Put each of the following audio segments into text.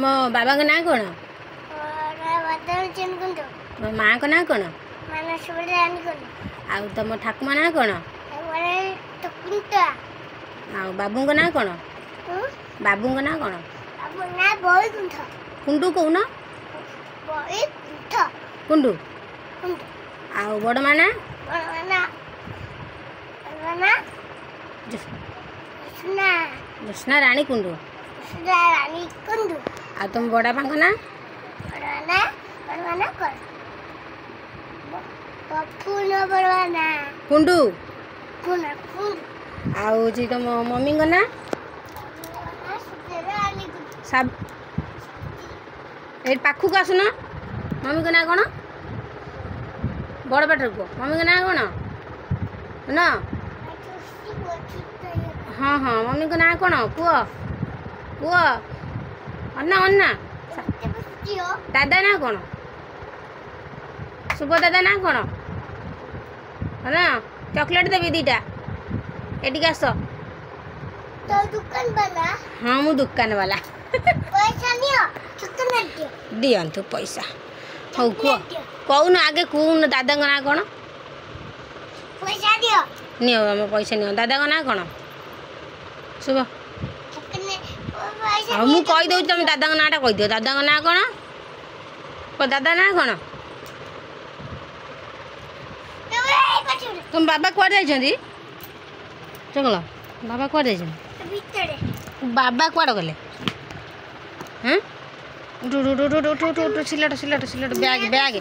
तुम बाबा का ना कौन मो माँ का ना कौन आउ तुम ठाकुमा ना कौन आउ बाबू का ना कौन बाबू का ना कौन कुंडू कौन कुंडू आउ बड़ माना जसना रानी कुंडू आ तुम बड़ा पांग ना कुंडू आउ जी तुम मम्मी को ना सब ए पाखु को आसुन मम्मी को ना कौन बड़ पाटर को मम्मी को ना कौन ना हाँ हाँ मम्मी को ना कौन पुआ पुआ अन्ना अन्ना दादा ना कौन शुभ दादा ना कौन ना चॉकलेट देवी दीटा एटिक आस तो दुकान वाला हाँ मु दुकान वाला पैसा नियो चॉकलेट दियंतु पैसा हौ कुह कौन आगे कौन दादा का ना कौन पैसा दियो नियो हम पैसा नियो दादा का ना कौन शुभ हाँ मु कही दउछि तुम दादा का नाटा कहि दियो दादा का ना कौन को दादा ना कौन तुम बाबा कुआडे जाइछन्ती चगला बाबा कुआडे जाइछन्ती भीतरे बाबा कुआडे गले हैं उठ उठ उठ उठ उठ उठ सिलट सिलट सिलट बैग बैग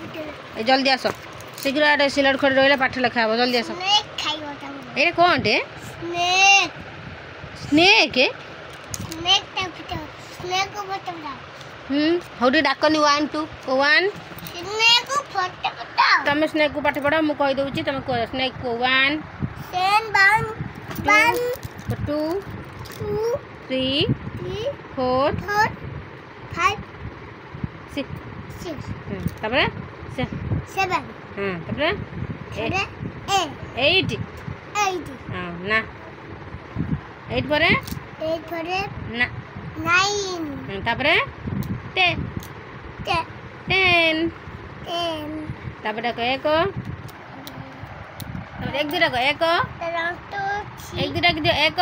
ए जल्दी आस शीघ्र आडे सिलट खड़ी रहिला पाठ लेखा हो जल्दी आस स्नेक खाइबो तम ए कौन टे स्नेक स्नेक स्नेक ता फिट स्नेक को बताओ हौडी डाकनी 1 2 1 स्नेक को फोटो बताओ तुम स्नेक को पाठ पढ़ा मु कहि दउछि तुम स्नेक को 1 सेन 1 2 2 3 4 5 6 6 तबरे 7 तबरे 8 हां ना 8 परे ना 9 तबरे 10 तबरे को एक तबरे एक दिरा को एक दिरा के दियो एक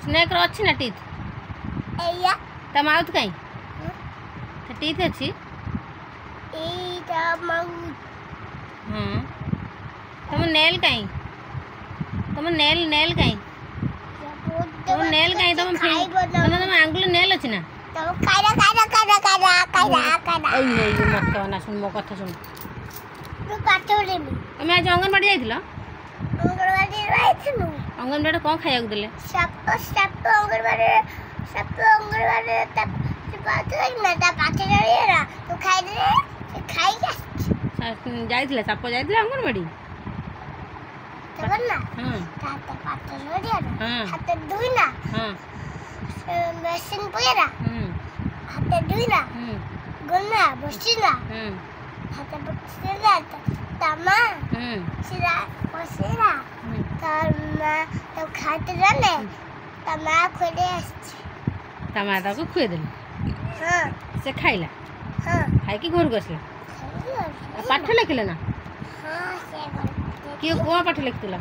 स्नेक रो अछि ना टीथ एया त माउथ काई त टीथ अछि एटा माउथ हां तुम नेल काई तुम नेल काई तुम नेल काई तुम आंगुल नेल अछि ना तो कारा ओइ मत ना सुन मो कथा सुन तो पाटोरे में तुम आज अंगनबाड़ी जाइथिलो अंगनबाड़ी राइथनु अंगनबाड़ी कोन खाइया देले सब अंगनबाड़ी तब से बात ना ता पाटे रे तो खाइ दे खाइ जाइथिले साप जाइथिले अंगनबाड़ी तब ना हां ता पाटे रे हां हाथ दुई ना हां मशीन पुयरा हाथ दुई ना गुन्ना बसिना हाथ बसिना तमा सिरा बसिना तमा तो खाते रहने तमा खोले टमाटर को खुए देले हां से खाइला हां खाइ की घर गसला पाठ लिखले ना हां से कि को पाठ लिखतला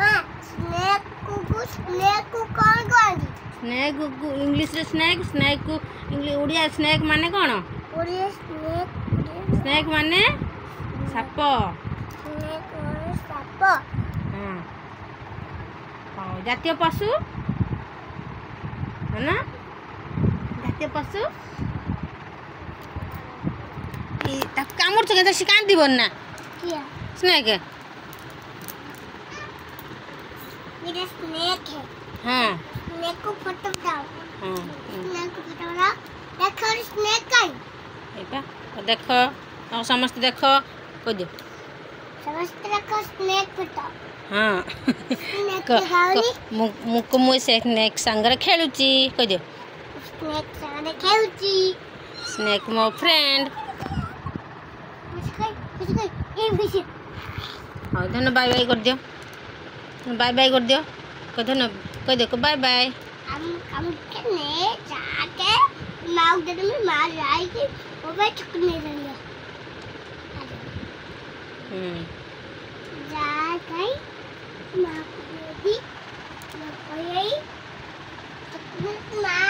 हां स्नेक को कौन कहली स्नेक को इंग्लिश रे स्नेक स्नेक को इंग्लिश ओडिया स्नेक माने कोन ओडिया स्नेक माने साप स्नेक साप हां जातीय पशु है ना जातीय पशु ई ता कामुर छके त शिकान दिबन ना किया स्नेक ये स्नेक है हां स्नेक को फोटो बताओ हां स्नेक को फोटो बताओ देखो स्नेक काई एपा देखो और समस्त देखो को दे समस्त देखो स्नेक फोटो हां स्नेक खाओनी मुको मु स्नेक संगे खेलुची को दे स्नेक संगे खेलुची स्नेक मो फ्रेंड कुछ ये फिश हां धन्य बाय बाय कर दियो बाय बाय कर दियो को धन्य कह दे को बाय बाय हम कने जा माँ को मैं मार आई थी वो मैं छुपने रही जा गई माँ को दी मैं गई माँ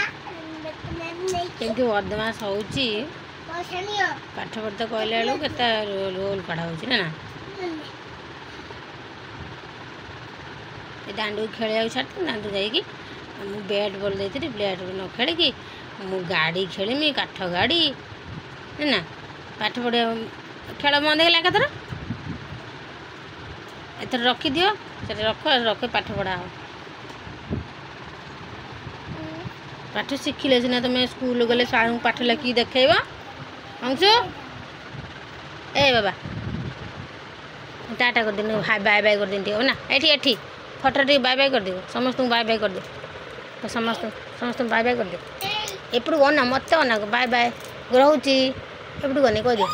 नहीं केमती बदमाश होउची पसनियो पाठ पढ़ते कहला बेलू के रोल पढ़ा होची ना दांडू खेल छाड़ी दांडू जाइकी मु बैट बॉल देती बैट बॉल न खेलिकी मु गाड़ी खेलमी काठ गाड़ी ना पाठ पढ़िया खेल बंद है एथर एथर रखिदि से रख पाठ पढ़ा हो पाठ शिखिले सीना तुम स्कूल गले सार पाठ लिखी देखेब अंशु ए बाबा टाटा कर दिन बाय बाय कर दिन ना एठी फोटो टे बाय बाय कर दे समस्त बाय बाय कर दे समस्त बाय बाय कर दे एपटू अना मत अना बाय बाय रोची एपटू गने कह दे